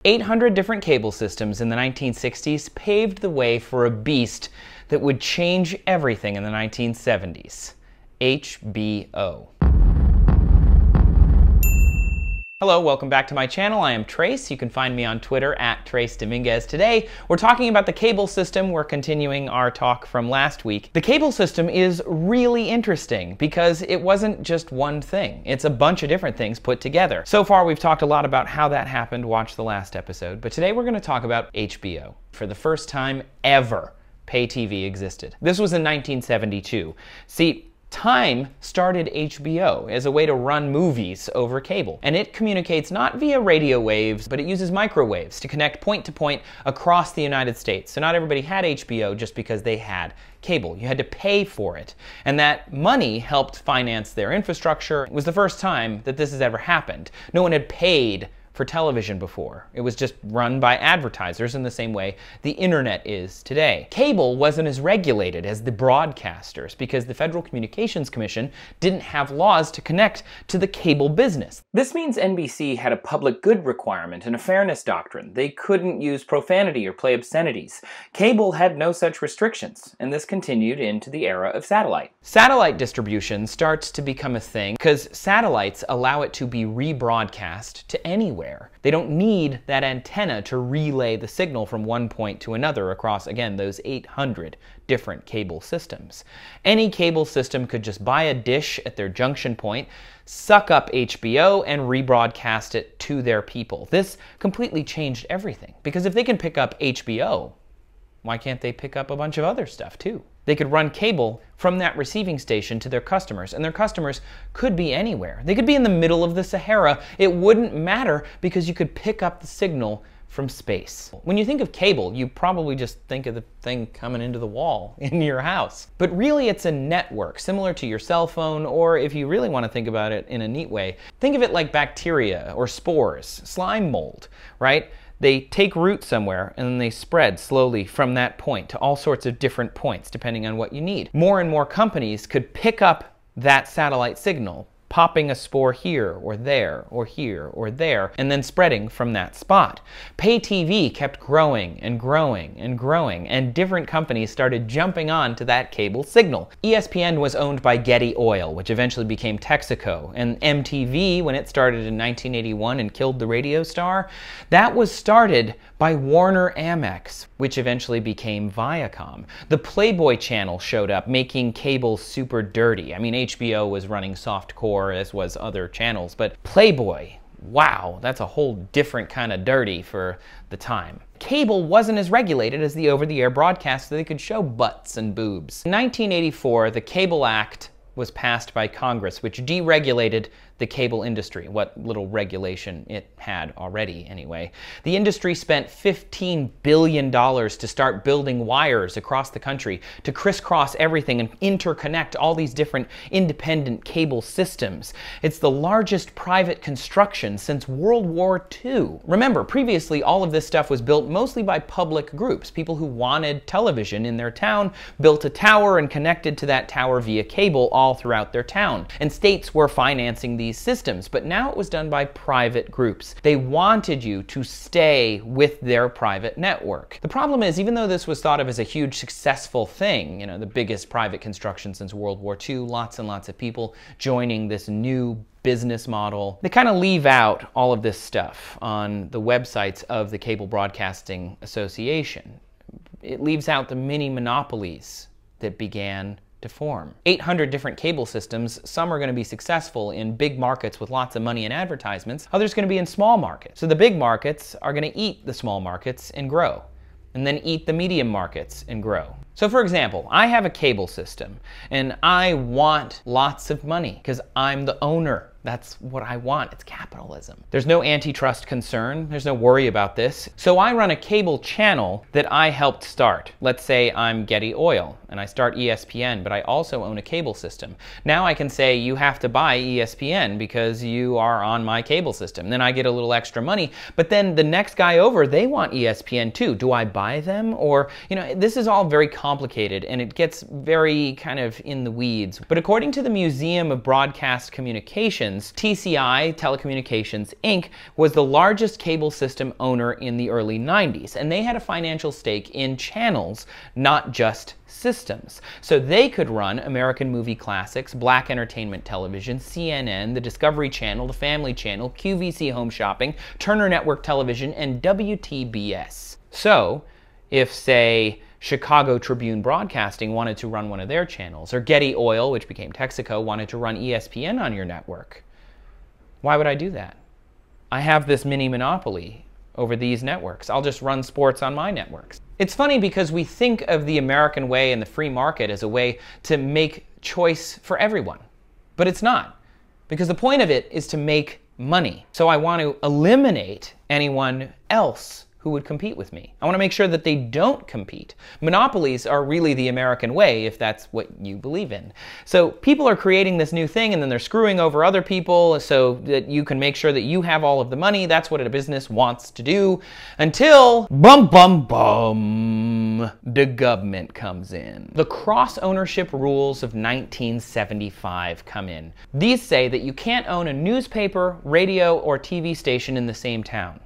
800 different cable systems in the 1960s paved the way for a beast that would change everything in the 1970s. HBO. Hello, welcome back to my channel. I am Trace. You can find me on Twitter at Trace Dominguez. Today, we're talking about the cable system. We're continuing our talk from last week. The cable system is really interesting because it wasn't just one thing. It's a bunch of different things put together. So far, we've talked a lot about how that happened. Watch the last episode. But today, we're going to talk about HBO. For the first time ever, pay TV existed. This was in 1972. See, Time started HBO as a way to run movies over cable, and it communicates not via radio waves, but it uses microwaves to connect point to point across the United States. So not everybody had HBO just because they had cable. You had to pay for it, and that money helped finance their infrastructure. It was the first time that this has ever happened. No one had paid for television before. It was just run by advertisers in the same way the internet is today. Cable wasn't as regulated as the broadcasters because the Federal Communications Commission didn't have laws to connect to the cable business. This means NBC had a public good requirement and a fairness doctrine. They couldn't use profanity or play obscenities. Cable had no such restrictions, and this continued into the era of satellite. Satellite distribution starts to become a thing because satellites allow it to be rebroadcast to anywhere. They don't need that antenna to relay the signal from one point to another across, again, those 800 different cable systems. Any cable system could just buy a dish at their junction point, suck up HBO, and rebroadcast it to their people. This completely changed everything, because if they can pick up HBO, why can't they pick up a bunch of other stuff too? They could run cable from that receiving station to their customers, and their customers could be anywhere. They could be in the middle of the Sahara. It wouldn't matter because you could pick up the signal from space. When you think of cable, you probably just think of the thing coming into the wall in your house. But really it's a network, similar to your cell phone, or if you really want to think about it in a neat way, think of it like bacteria or spores, slime mold, right? They take root somewhere and then they spread slowly from that point to all sorts of different points depending on what you need. More and more companies could pick up that satellite signal, popping a spore here or there or here or there, and then spreading from that spot. Pay TV kept growing and growing and growing, and different companies started jumping on to that cable signal. ESPN was owned by Getty Oil, which eventually became Texaco, and MTV, when it started in 1981 and killed the radio star, that was started by Warner Amex, which eventually became Viacom. The Playboy channel showed up, making cable super dirty. I mean, HBO was running softcore, as was other channels, but Playboy, wow, that's a whole different kind of dirty for the time. Cable wasn't as regulated as the over-the-air broadcast, so they could show butts and boobs. In 1984, the Cable Act was passed by Congress, which deregulated the cable industry, what little regulation it had already anyway. The industry spent $15 billion to start building wires across the country to crisscross everything and interconnect all these different independent cable systems. It's the largest private construction since World War II. Remember, previously all of this stuff was built mostly by public groups. People who wanted television in their town built a tower and connected to that tower via cable all throughout their town. And states were financing these systems, but now it was done by private groups. They wanted you to stay with their private network. The problem is, even though this was thought of as a huge successful thing, you know, the biggest private construction since World War II, lots and lots of people joining this new business model, they kind of leave out all of this stuff on the websites of the Cable Broadcasting Association. It leaves out the mini monopolies that began to form. 800 different cable systems. Some are going to be successful in big markets with lots of money and advertisements. Others going to be in small markets. So the big markets are going to eat the small markets and grow, and then eat the medium markets and grow. So for example, I have a cable system and I want lots of money because I'm the owner. That's what I want. It's capitalism. There's no antitrust concern. There's no worry about this. So I run a cable channel that I helped start. Let's say I'm Getty Oil and I start ESPN, but I also own a cable system. Now I can say you have to buy ESPN because you are on my cable system. Then I get a little extra money, but then the next guy over, they want ESPN too. Do I buy them? Or, you know, this is all very complicated and it gets very kind of in the weeds. But according to the Museum of Broadcast Communications, Communications, TCI Telecommunications Inc. was the largest cable system owner in the early 90s, and they had a financial stake in channels, not just systems. So they could run American Movie Classics, Black Entertainment Television, CNN, the Discovery Channel, the Family Channel, QVC Home Shopping, Turner Network Television, and WTBS. So if, say, Chicago Tribune Broadcasting wanted to run one of their channels, or Getty Oil, which became Texaco, wanted to run ESPN on your network, why would I do that? I have this mini monopoly over these networks. I'll just run sports on my networks. It's funny because we think of the American way and the free market as a way to make choice for everyone. But it's not, because the point of it is to make money. So I want to eliminate anyone else who would compete with me. I want to make sure that they don't compete. Monopolies are really the American way, if that's what you believe in. So people are creating this new thing and then they're screwing over other people so that you can make sure that you have all of the money. That's what a business wants to do until bum bum bum, the government comes in. The cross-ownership rules of 1975 come in. These say that you can't own a newspaper, radio, or TV station in the same town.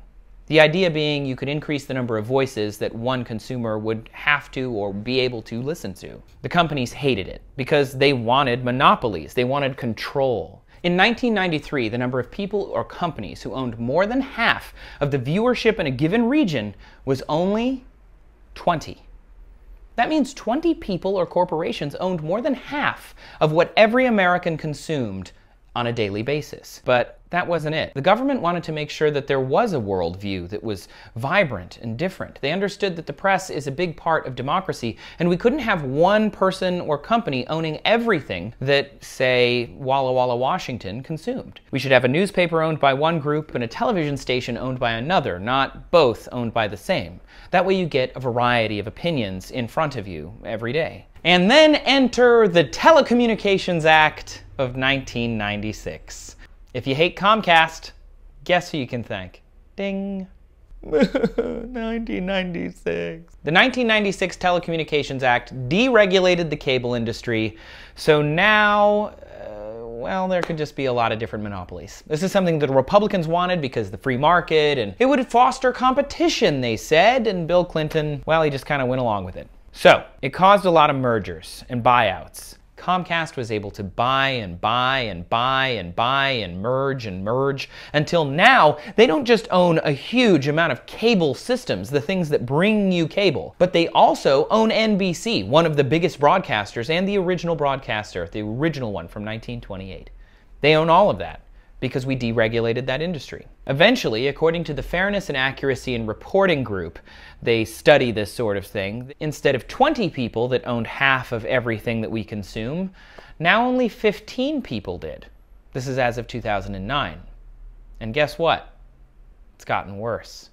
The idea being you could increase the number of voices that one consumer would have to or be able to listen to. The companies hated it because they wanted monopolies. They wanted control. In 1993, the number of people or companies who owned more than half of the viewership in a given region was only 20. That means 20 people or corporations owned more than half of what every American consumed on a daily basis. But that wasn't it. The government wanted to make sure that there was a worldview that was vibrant and different. They understood that the press is a big part of democracy, and we couldn't have one person or company owning everything that, say, Walla Walla, Washington consumed. We should have a newspaper owned by one group and a television station owned by another, not both owned by the same. That way you get a variety of opinions in front of you every day. And then enter the Telecommunications Act of 1996. If you hate Comcast, guess who you can thank? Ding. 1996. The 1996 Telecommunications Act deregulated the cable industry, so now, well, there could just be a lot of different monopolies. This is something that the Republicans wanted because the free market, and it would foster competition, they said, and Bill Clinton, well, he just kind of went along with it. So, it caused a lot of mergers and buyouts. Comcast was able to buy and buy and buy and buy and merge until now they don't just own a huge amount of cable systems, the things that bring you cable, but they also own NBC, one of the biggest broadcasters and the original broadcaster, the original one from 1928. They own all of that because we deregulated that industry. Eventually, according to the Fairness and Accuracy in Reporting Group, they study this sort of thing. Instead of 20 people that owned half of everything that we consume, now only 15 people did. This is as of 2009. And guess what? It's gotten worse.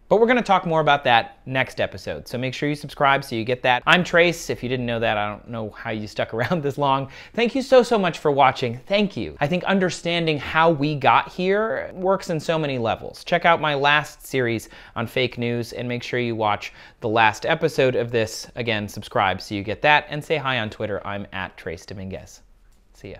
But we're going to talk more about that next episode, so make sure you subscribe so you get that. I'm Trace. If you didn't know that, I don't know how you stuck around this long. Thank you so much for watching. Thank you. I think understanding how we got here works in so many levels. Check out my last series on fake news and make sure you watch the last episode of this. Again, subscribe so you get that, and say hi on Twitter. I'm @TraceDominguez. See ya.